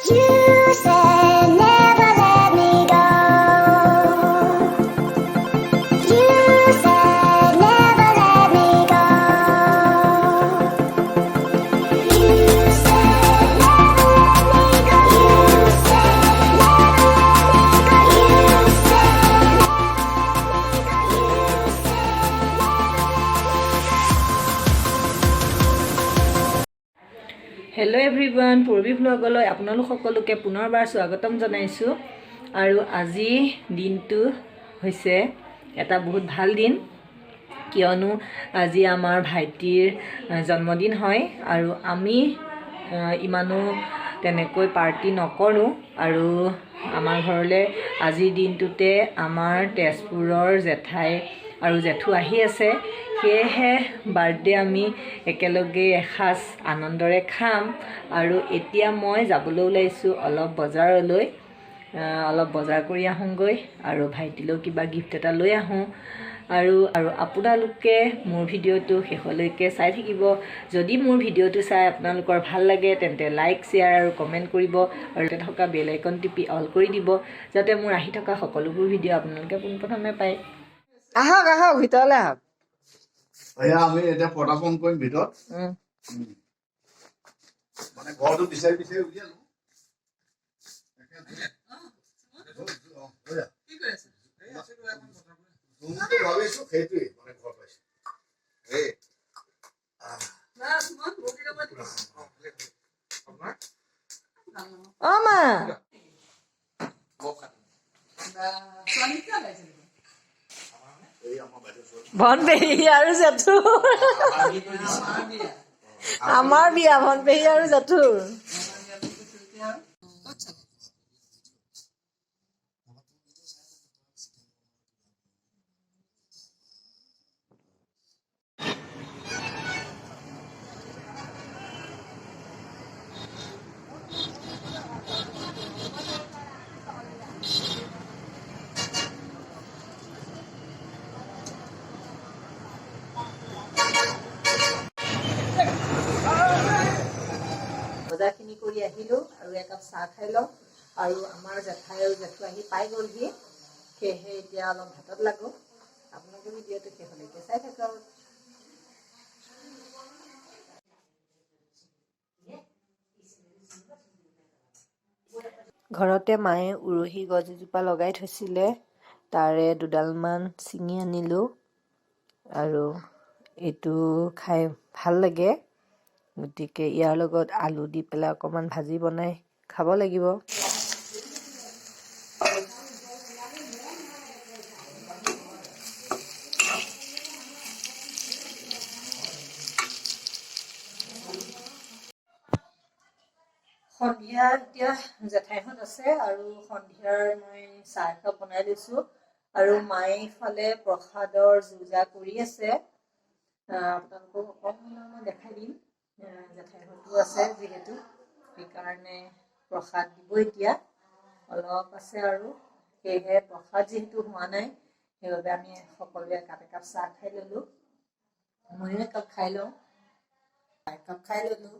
You said never let me go. You said never let me go. You said never let me go. You said never let me go. You said hello everyone पूर्वी ब्लगলৈ আপোনালোক সকলোকে পুনৰবাৰ স্বাগতম জনাইছো আৰু আজি দিনটো হৈছে এটা বহুত ভাল দিন কিয়নো আজি আমাৰ ভাইটিৰ জন্মদিন হয় আৰু আমি ইমানো তেনেকৈ পাৰ্টি নকৰো আৰু আমাৰ ঘৰলৈ আজি দিনটোতে আমাৰ তেজপুৰৰ জেঠাই আৰু জেঠু আহি আছে সেয়েহে বাৰ্থডে আমি একেলগে এসাজ আনন্দৰে খাম আৰু এতিয়া মই যাবলৈ ওলাইছো অলপ বজাৰলৈ অলপ বজাৰ কৰি আহোঁগৈ আৰু ভাইটিলৈ কিবা গিফ্ট এটা লৈ আহোঁ আৰু আপোনালোকে মোৰ ভিডিঅ'টো শেষলৈকে চাই থাকিব যদি মোৰ ভিডিঅ'টো চাই আপোনালোকৰ ভাল লাগে তেন্তে লাইক শ্বেয়াৰ আৰু কমেণ্ট কৰিব আৰু তাতে থকা বেল আইকন টিপি অল কৰি দিব যাতে মোৰ আহি থকা সকলোবোৰ ভিডিঅ' আপোনালোকে পোনপ্ৰথমে পায় আহক আহক ভিতৰলৈ আহক আমি এটা পটাফোন কৰিম ভিতৰত মানে ঘৰটো বিচাৰি বিচাৰি উলিয়ালো ভাবিছো সেইটোৱে মানে ঘৰ পাইছো অ মা ভন পেহী আৰু জেঠু আমাৰ বিয়া ভন পেহী আৰু জেঠুৰ বজাৰখিনি কৰি আহিলোঁ আৰু একাপ চাহ খাই লওঁ আৰু আমাৰ জেঠাই আৰু জেঠু আহি পাই গ'লহি সেয়েহে এতিয়া অলপ ভাতত লাগো আপোনালোকে ভিডিঅ'টো শেষলৈকে চাই থাকক ঘৰতে মায়ে উৰহি গছ এজোপা লগাই থৈছিলে তাৰে দুডালমান ছিঙি আনিলোঁ আৰু এইটো খাই ভাল লাগে গতিকে ইয়াৰ লগত আলু দি পেলাই অকণমান ভাজি বনাই খাব লাগিব সন্ধিয়া এতিয়া জেঠাইহঁত আছে আৰু সন্ধিয়াৰ মই চাহ একাপ বনাই লৈছোঁ আৰু মায়ে ইফালে প্ৰসাদৰ যোজা কৰি আছে আপোনালোকক অকণমান মই দেখাই দিম জেঠাইহঁতো আছে যিহেতু সেইকাৰণে প্ৰসাদ দিব এতিয়া অলপ আছে আৰু সেয়েহে প্ৰসাদ যিহেতু হোৱা নাই সেইবাবে আমি সকলোৱে একাপ একাপ চাহ খাই ল'লোঁ ময়ো একাপ খাই লওঁ একাপ খাই ল'লোঁ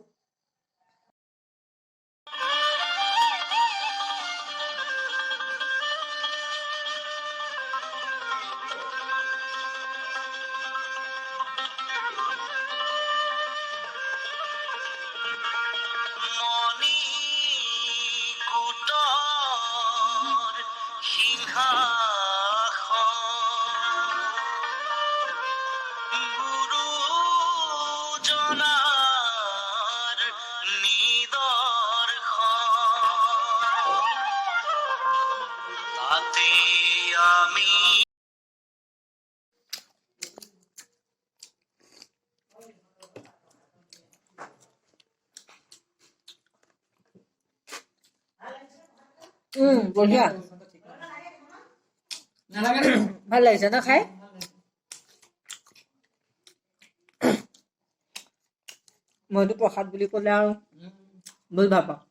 বঢ়িয়া ভাল লাগিছে ন খাই মইতো প্ৰসাদ বুলি ক'লে আৰু বহুত ভাল পাওঁ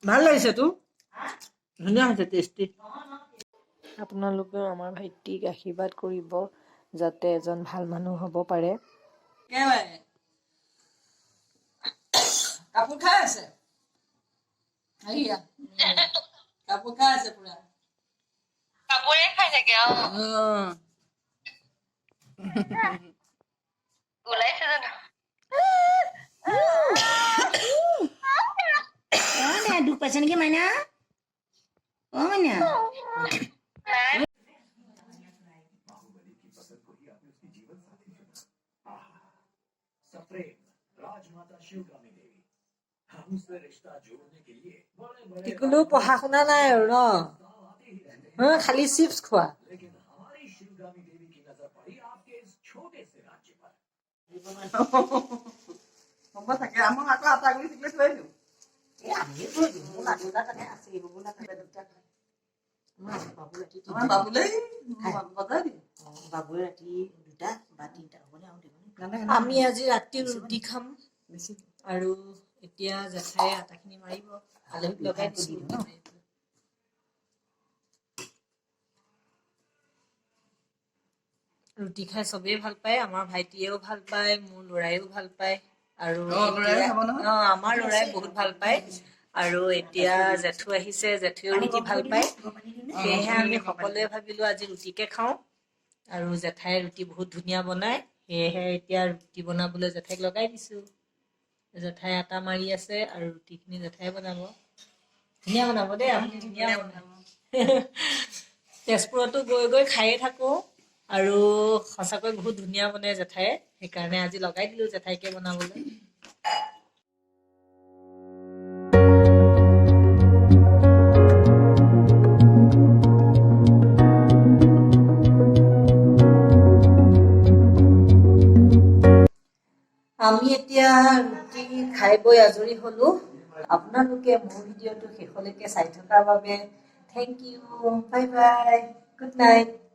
ভাল লাগিছে তো ধুনীয়া হৈছে টেষ্টি আপোনালোকেও আমাৰ ভাইটিক আশীৰ্বাদ কৰিব যাতে এজন ভাল মানুহ হ'ব পাৰে কাপোৰ খাই আছে কাপোৰ খাই আছে পুৰা কাপোৰে খাই থাকে ওলাইছে জানো দুখ পাইছে নেকি মাইনা মাইনা টিকুলো পঢ়া শুনা নাই আৰু ন খালি চিপছ খোৱা হ'ব থাকে আমাক আকৌ আটা গুৰি থাকিলে থৈ দিওঁ বাবুলৈ বজাই দিম আমি আজি ৰাতি ৰুটি খাম আৰু এতিয়া জেঠাই আটাখিনি মাৰিব আলহীক লগাই দিছো ৰুটি খাই চবেই ভাল পায় আমাৰ ভাইটিয়েও ভাল পায় মোৰ ল'ৰাইও ভাল পায় আৰু আমাৰ ল'ৰাই বহুত ভাল পায় আৰু এতিয়া জেঠু আহিছে জেঠুৱেও ৰুটি ভাল পায় সেয়েহে আমি সকলোৱে ভাবিলো আজি ৰুটিকে খাওঁ আৰু জেঠাই ৰুটি বহুত ধুনীয়া বনায় সেয়েহে এতিয়া ৰুটি বনাবলৈ জেঠাইক লগাই দিছো জেঠাই আটা মাৰি আছে আৰু ৰুটিখিনি জেঠাই বনাব ধুনীয়া বনাব দেই আপুনি ধুনীয়া বনাব তেজপুৰতো গৈ গৈ খায়ে থাকো আৰু সঁচাকৈ বহুত ধুনীয়া বনাই জেঠাই সেইকাৰণে আজি লগাই দিলো জেঠাইকে বনাবলৈ আমি এতিয়া ৰুটি খাই বৈ আজৰি হলো আপোনালোকে মোৰ ভিডিঅ'টো শেষলৈকে চাই থকাৰ বাবে thank you bye bye good night